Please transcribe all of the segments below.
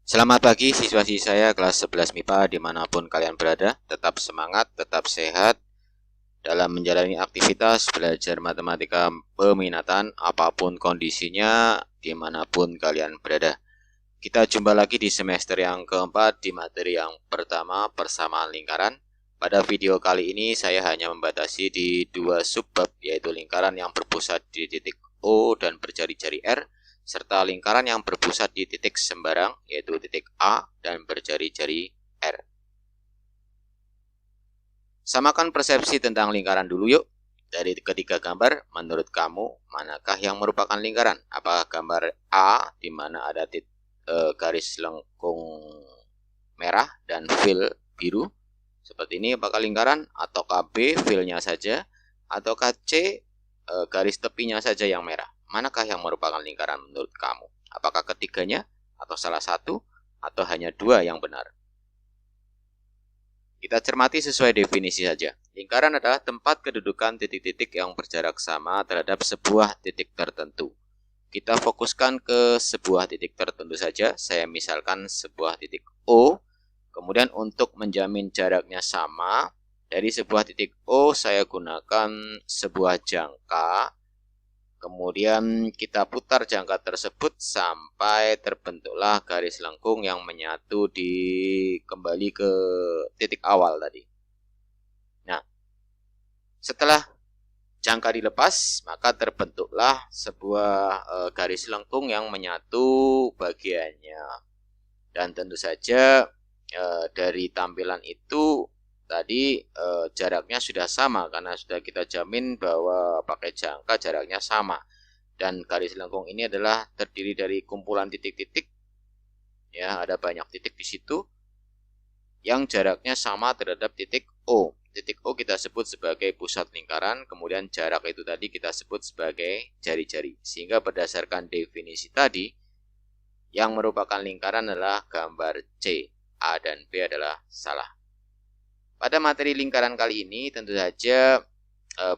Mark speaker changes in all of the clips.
Speaker 1: Selamat pagi siswa-siswi saya kelas 11 MIPA dimanapun kalian berada. Tetap semangat, tetap sehat dalam menjalani aktivitas belajar matematika peminatan apapun kondisinya dimanapun kalian berada. Kita jumpa lagi di semester yang keempat di materi yang pertama, persamaan lingkaran. Pada video kali ini saya hanya membatasi di dua subbab, yaitu lingkaran yang berpusat di titik O dan berjari-jari R, serta lingkaran yang berpusat di titik sembarang, yaitu titik A dan berjari-jari R. Samakan persepsi tentang lingkaran dulu yuk. Dari ketiga gambar, menurut kamu manakah yang merupakan lingkaran? Apakah gambar A di mana ada garis lengkung merah dan fill biru seperti ini apakah lingkaran, ataukah B fill-nya saja, ataukah C garis tepinya saja yang merah? Manakah yang merupakan lingkaran menurut kamu? Apakah ketiganya, atau salah satu, atau hanya dua yang benar? Kita cermati sesuai definisi saja. Lingkaran adalah tempat kedudukan titik-titik yang berjarak sama terhadap sebuah titik tertentu. Kita fokuskan ke sebuah titik tertentu saja. Saya misalkan sebuah titik O. Kemudian untuk menjamin jaraknya sama, dari sebuah titik O saya gunakan sebuah jangka. Kemudian kita putar jangka tersebut sampai terbentuklah garis lengkung yang menyatu kembali ke titik awal tadi. Nah, setelah jangka dilepas, maka terbentuklah sebuah garis lengkung yang menyatu bagiannya. Dan tentu saja dari tampilan itu tadi jaraknya sudah sama karena sudah kita jamin bahwa pakai jangka jaraknya sama, dan garis lengkung ini adalah terdiri dari kumpulan titik-titik, ya ada banyak titik di situ yang jaraknya sama terhadap titik O. Titik O kita sebut sebagai pusat lingkaran, kemudian jarak itu tadi kita sebut sebagai jari-jari. Sehingga berdasarkan definisi tadi, yang merupakan lingkaran adalah gambar C. A dan B adalah salah. Pada materi lingkaran kali ini tentu saja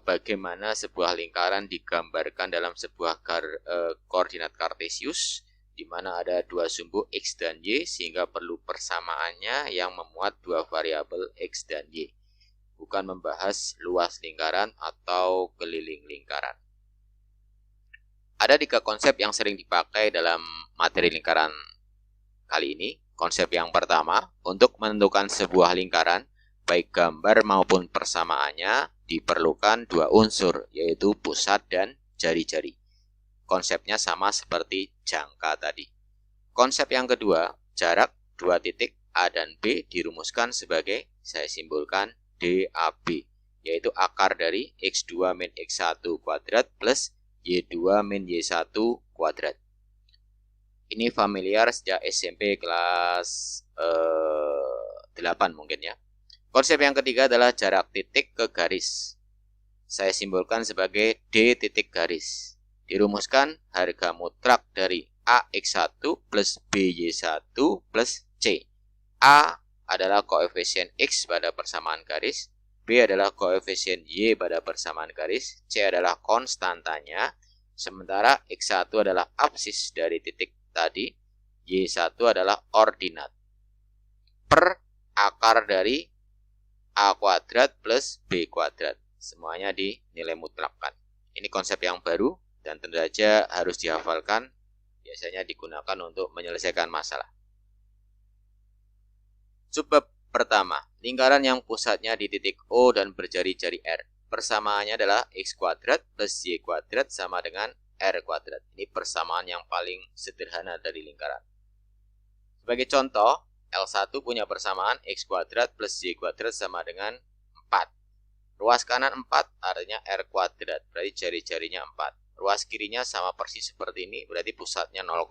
Speaker 1: bagaimana sebuah lingkaran digambarkan dalam sebuah koordinat kartesius di mana ada dua sumbu X dan Y sehingga perlu persamaannya yang memuat dua variabel X dan Y. Bukan membahas luas lingkaran atau keliling lingkaran. Ada tiga konsep yang sering dipakai dalam materi lingkaran kali ini. Konsep yang pertama, untuk menentukan sebuah lingkaran, baik gambar maupun persamaannya diperlukan dua unsur, yaitu pusat dan jari-jari. Konsepnya sama seperti jangka tadi. Konsep yang kedua, jarak dua titik A dan B dirumuskan sebagai, saya simbolkan DAB, yaitu akar dari X2 min X1 kuadrat plus Y2 min Y1 kuadrat. Ini familiar sejak SMP kelas 8 mungkin ya. Konsep yang ketiga adalah jarak titik ke garis. Saya simbolkan sebagai D titik garis. Dirumuskan harga mutlak dari AX1 plus BY1 plus C. A adalah koefisien X pada persamaan garis, B adalah koefisien Y pada persamaan garis, C adalah konstantanya, sementara X1 adalah absis dari titik tadi, Y1 adalah ordinat. Per akar dari A kuadrat plus B kuadrat. Semuanya dinilai mutlakkan. Ini konsep yang baru dan tentu saja harus dihafalkan. Biasanya digunakan untuk menyelesaikan masalah. Subbab pertama, lingkaran yang pusatnya di titik O dan berjari-jari R. Persamaannya adalah X kuadrat plus Y kuadrat sama dengan R kuadrat. Ini persamaan yang paling sederhana dari lingkaran. Sebagai contoh, L1 punya persamaan X kuadrat plus Y kuadrat sama dengan 4. Ruas kanan 4 artinya R kuadrat, berarti jari-jarinya 4. Ruas kirinya sama persis seperti ini, berarti pusatnya 0,0.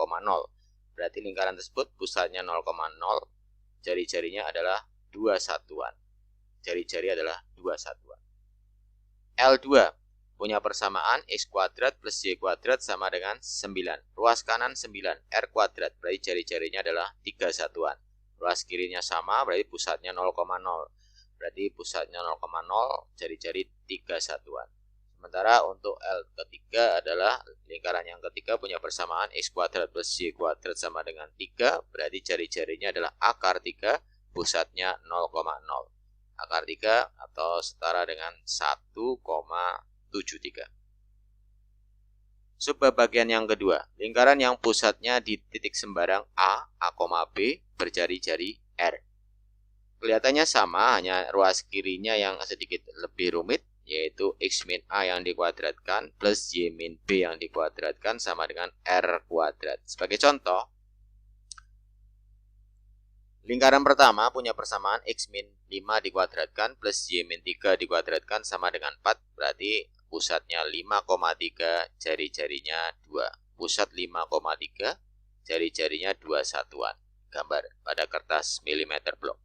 Speaker 1: Berarti lingkaran tersebut pusatnya 0,0, jari-jarinya adalah 2 satuan. Jari-jari adalah 2 satuan. L2 punya persamaan X kuadrat plus Y kuadrat sama dengan 9. Ruas kanan 9, R kuadrat, berarti jari-jarinya adalah 3 satuan. Ruas kirinya sama, berarti pusatnya 0,0. Berarti pusatnya 0,0, jari-jari 3 satuan. Sementara untuk L ketiga adalah lingkaran yang ketiga punya persamaan X kuadrat plus Y kuadrat sama dengan 3, berarti jari-jarinya adalah akar 3, pusatnya 0,0. Akar 3 atau setara dengan 1,73. Subbab bagian yang kedua, lingkaran yang pusatnya di titik sembarang A, B berjari-jari R. Kelihatannya sama, hanya ruas kirinya yang sedikit lebih rumit, yaitu X min A yang dikuadratkan plus Y min B yang dikuadratkan sama dengan R kuadrat. Sebagai contoh, lingkaran pertama punya persamaan X min 5 dikuadratkan plus Y min 3 dikuadratkan sama dengan 4, berarti pusatnya 5,3, jari-jarinya 2. Pusat 5,3, jari-jarinya 2 satuan. Gambar pada kertas milimeter blok.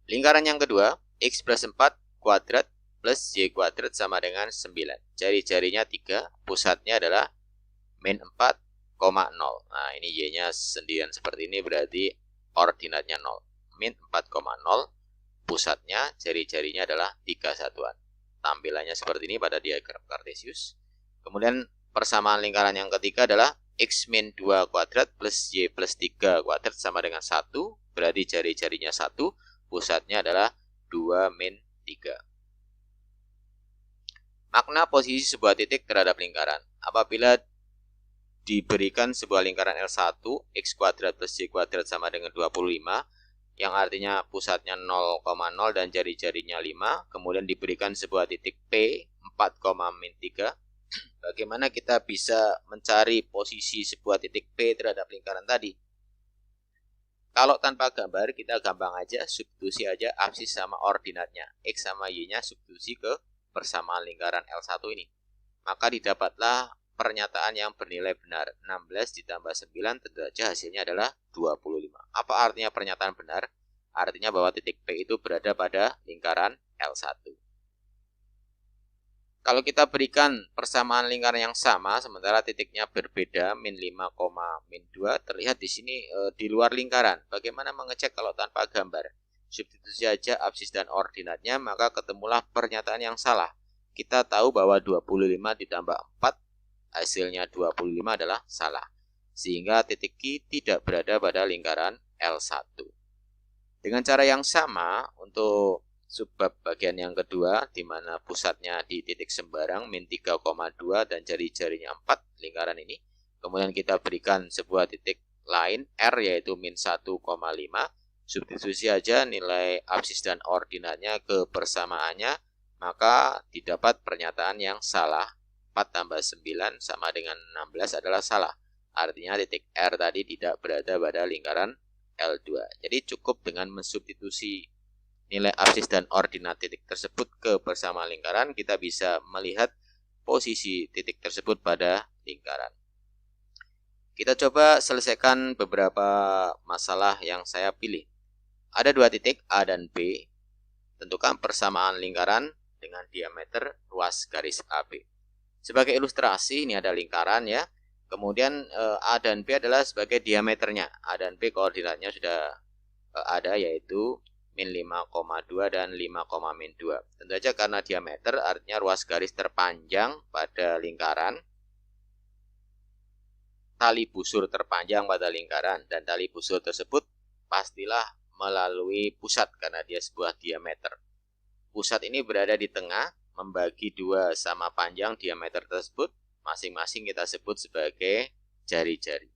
Speaker 1: Lingkaran yang kedua, X plus 4 kuadrat plus Y kuadrat sama dengan 9. Jari-jarinya 3, pusatnya adalah min 4,0. Nah, ini Y-nya sendirian seperti ini, berarti ordinatnya 0. Min 4,0, pusatnya, jari-jarinya adalah 3 satuan. Tampilannya seperti ini pada diagram Cartesius. Kemudian persamaan lingkaran yang ketiga adalah X min 2 kuadrat plus Y plus 3 kuadrat sama dengan 1, berarti jari-jarinya 1, pusatnya adalah 2 min 3. Makna posisi sebuah titik terhadap lingkaran. Apabila diberikan sebuah lingkaran L1, X kuadrat plus Y kuadrat sama dengan 25, yang artinya pusatnya 0,0 dan jari-jarinya 5, kemudian diberikan sebuah titik P 4,-3, bagaimana kita bisa mencari posisi sebuah titik P terhadap lingkaran tadi? Kalau tanpa gambar, kita gampang aja, substitusi aja absis sama ordinatnya. X sama Y-nya substitusi ke persamaan lingkaran L1 ini. Maka didapatlah pernyataan yang bernilai benar. 16 ditambah 9 tentu saja hasilnya adalah 25. Apa artinya pernyataan benar? Artinya bahwa titik P itu berada pada lingkaran L1. Kalau kita berikan persamaan lingkaran yang sama, sementara titiknya berbeda, min 5, min 2, terlihat di sini di luar lingkaran. Bagaimana mengecek kalau tanpa gambar? Substitusi saja absis dan ordinatnya, maka ketemulah pernyataan yang salah. Kita tahu bahwa 25 ditambah 4, hasilnya 25 adalah salah. Sehingga titik Q tidak berada pada lingkaran L1. Dengan cara yang sama, untuk subbab bagian yang kedua, di mana pusatnya di titik sembarang, min 3,2 dan jari-jarinya 4, lingkaran ini. Kemudian kita berikan sebuah titik lain, R, yaitu min 1,5. Substitusi aja nilai absis dan ordinatnya ke persamaannya, maka didapat pernyataan yang salah. 4 tambah 9 sama dengan 16 adalah salah. Artinya titik R tadi tidak berada pada lingkaran L2. Jadi cukup dengan mensubstitusi nilai absis dan ordinat titik tersebut ke persamaan lingkaran, kita bisa melihat posisi titik tersebut pada lingkaran. Kita coba selesaikan beberapa masalah yang saya pilih. Ada dua titik A dan B. Tentukan persamaan lingkaran dengan diameter ruas garis AB. Sebagai ilustrasi, ini ada lingkaran ya. Kemudian A dan B adalah sebagai diameternya. A dan B koordinatnya sudah ada, yaitu min 5,2 dan 5,-2. Tentu saja karena diameter artinya ruas garis terpanjang pada lingkaran, tali busur terpanjang pada lingkaran, dan tali busur tersebut pastilah melalui pusat karena dia sebuah diameter. Pusat ini berada di tengah, membagi dua sama panjang diameter tersebut, masing-masing kita sebut sebagai jari-jari.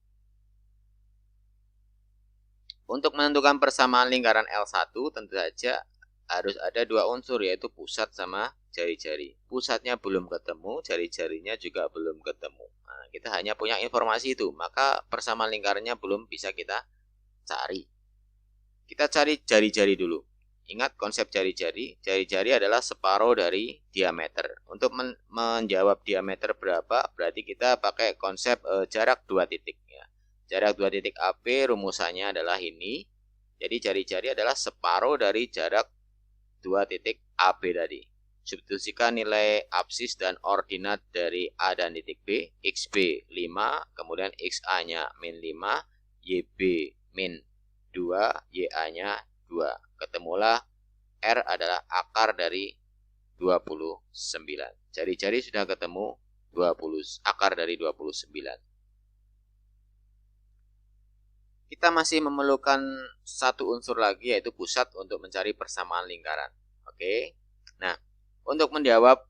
Speaker 1: Untuk menentukan persamaan lingkaran L1 tentu saja harus ada dua unsur, yaitu pusat sama jari-jari. Pusatnya belum ketemu, jari-jarinya juga belum ketemu. Nah, kita hanya punya informasi itu, maka persamaan lingkarannya belum bisa kita cari. Kita cari jari-jari dulu. Ingat konsep jari-jari. Jari-jari adalah separuh dari diameter. Untuk menjawab diameter berapa, berarti kita pakai konsep jarak dua titik. Ya. Jarak dua titik AB rumusannya adalah ini. Jadi jari-jari adalah separuh dari jarak dua titik AB tadi. Substitusikan nilai absis dan ordinat dari A dan titik B. XB 5, kemudian XA-nya min 5, YB min 2, YA-nya 2. Ketemulah R adalah akar dari 29. Jari-jari sudah ketemu 20, akar dari 29. Kita masih memerlukan satu unsur lagi, yaitu pusat, untuk mencari persamaan lingkaran. Oke. Nah, untuk menjawab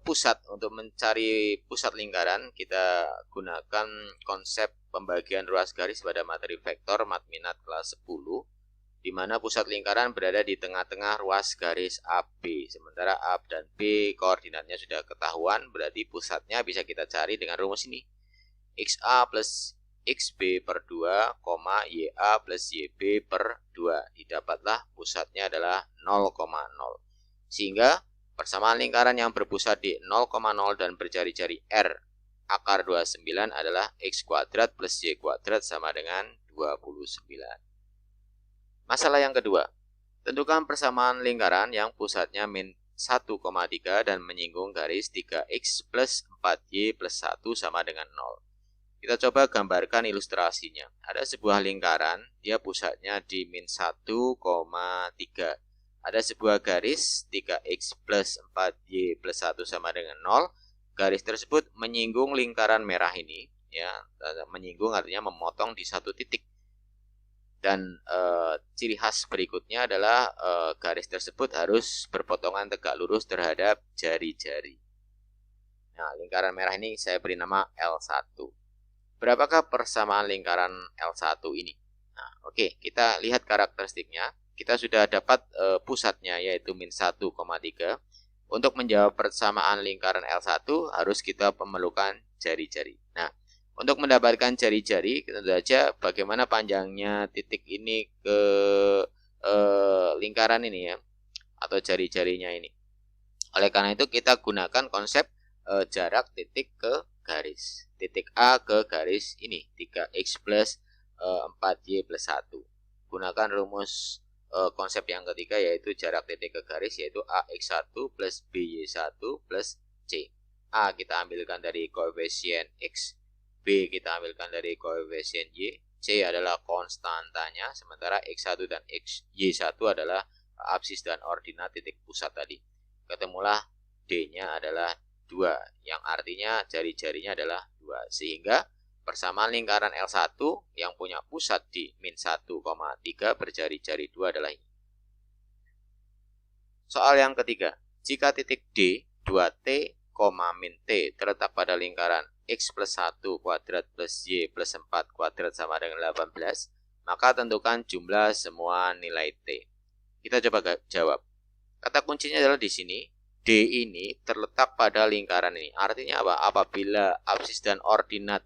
Speaker 1: pusat, untuk mencari pusat lingkaran, kita gunakan konsep pembagian ruas garis pada materi vektor matminat kelas 10, di mana pusat lingkaran berada di tengah-tengah ruas garis AB. Sementara A dan B koordinatnya sudah ketahuan, berarti pusatnya bisa kita cari dengan rumus ini. XA plus XB per 2, YA plus YB per 2. Didapatlah pusatnya adalah 0,0. Sehingga persamaan lingkaran yang berpusat di 0,0 dan berjari-jari R akar 29 adalah X kuadrat plus Y kuadrat sama dengan 29. Masalah yang kedua. Tentukan persamaan lingkaran yang pusatnya min 1,3 dan menyinggung garis 3X plus 4Y plus 1 sama dengan 0. Kita coba gambarkan ilustrasinya. Ada sebuah lingkaran, dia pusatnya di min 1,3. Ada sebuah garis 3X plus 4Y plus 1 sama dengan 0. Garis tersebut menyinggung lingkaran merah ini. Ya, menyinggung artinya memotong di satu titik. Dan ciri khas berikutnya adalah garis tersebut harus berpotongan tegak lurus terhadap jari-jari. Nah, lingkaran merah ini saya beri nama L1. Berapakah persamaan lingkaran L1 ini? Nah, oke, kita lihat karakteristiknya. Kita sudah dapat pusatnya, yaitu min 1,3. Untuk menjawab persamaan lingkaran L1 harus kita memerlukan jari-jari. Nah, untuk mendapatkan jari-jari, tentu saja bagaimana panjangnya titik ini ke lingkaran ini ya, atau jari-jarinya ini. Oleh karena itu kita gunakan konsep jarak titik ke garis. Titik A ke garis ini 3X plus 4Y plus 1. Gunakan rumus konsep yang ketiga, yaitu jarak titik ke garis, yaitu AX1 plus BY1 plus C. A kita ambilkan dari koefisien X, B kita ambilkan dari koefisien Y, C adalah konstantanya, sementara X1 dan Y1 adalah absis dan ordinat titik pusat tadi. Ketemulah D-nya adalah 2, yang artinya jari-jarinya adalah 2. Sehingga persamaan lingkaran L1 yang punya pusat di min 1,3 berjari-jari 2 adalah ini. Soal yang ketiga, jika titik D 2T, min T terletak pada lingkaran X plus 1 kuadrat plus Y plus 4 kuadrat sama dengan 18, maka tentukan jumlah semua nilai T. Kita coba jawab. Kata kuncinya adalah di sini. D ini terletak pada lingkaran ini. Artinya apa? Apabila absis dan ordinat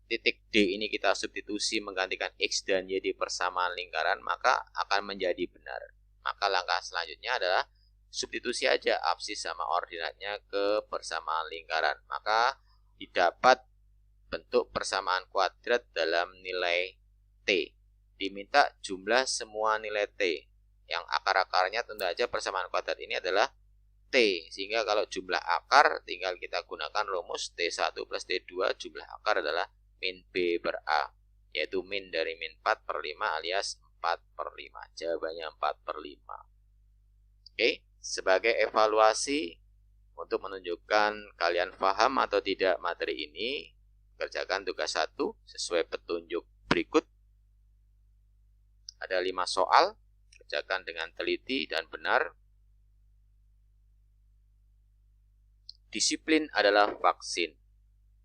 Speaker 1: titik D ini kita substitusi menggantikan X dan Y di persamaan lingkaran, maka akan menjadi benar. Maka langkah selanjutnya adalah substitusi aja absis sama ordinatnya ke persamaan lingkaran. Maka didapat bentuk persamaan kuadrat dalam nilai T. Diminta jumlah semua nilai T. Yang akar-akarnya tentu saja persamaan kuadrat ini adalah T. Sehingga kalau jumlah akar tinggal kita gunakan rumus T1 plus T2, jumlah akar adalah min B per A. Yaitu min dari min 4 per 5 alias 4 per 5. Jawabannya 4 per 5. Oke, sebagai evaluasi untuk menunjukkan kalian paham atau tidak materi ini, kerjakan tugas 1 sesuai petunjuk berikut. Ada 5 soal. Kerjakan dengan teliti dan benar. Disiplin adalah vaksin.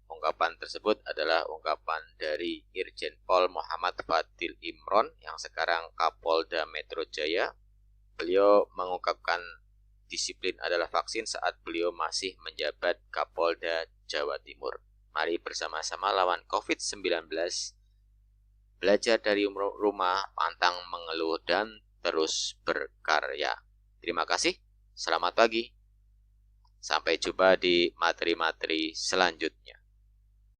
Speaker 1: Ungkapan tersebut adalah ungkapan dari Irjen Pol Muhammad Fadil Imron yang sekarang Kapolda Metro Jaya. Beliau mengungkapkan disiplin adalah vaksin saat beliau masih menjabat Kapolda Jawa Timur. Mari bersama-sama lawan COVID-19. Belajar dari rumah, pantang mengeluh, dan terus berkarya. Terima kasih, selamat pagi. Sampai jumpa di materi-materi selanjutnya.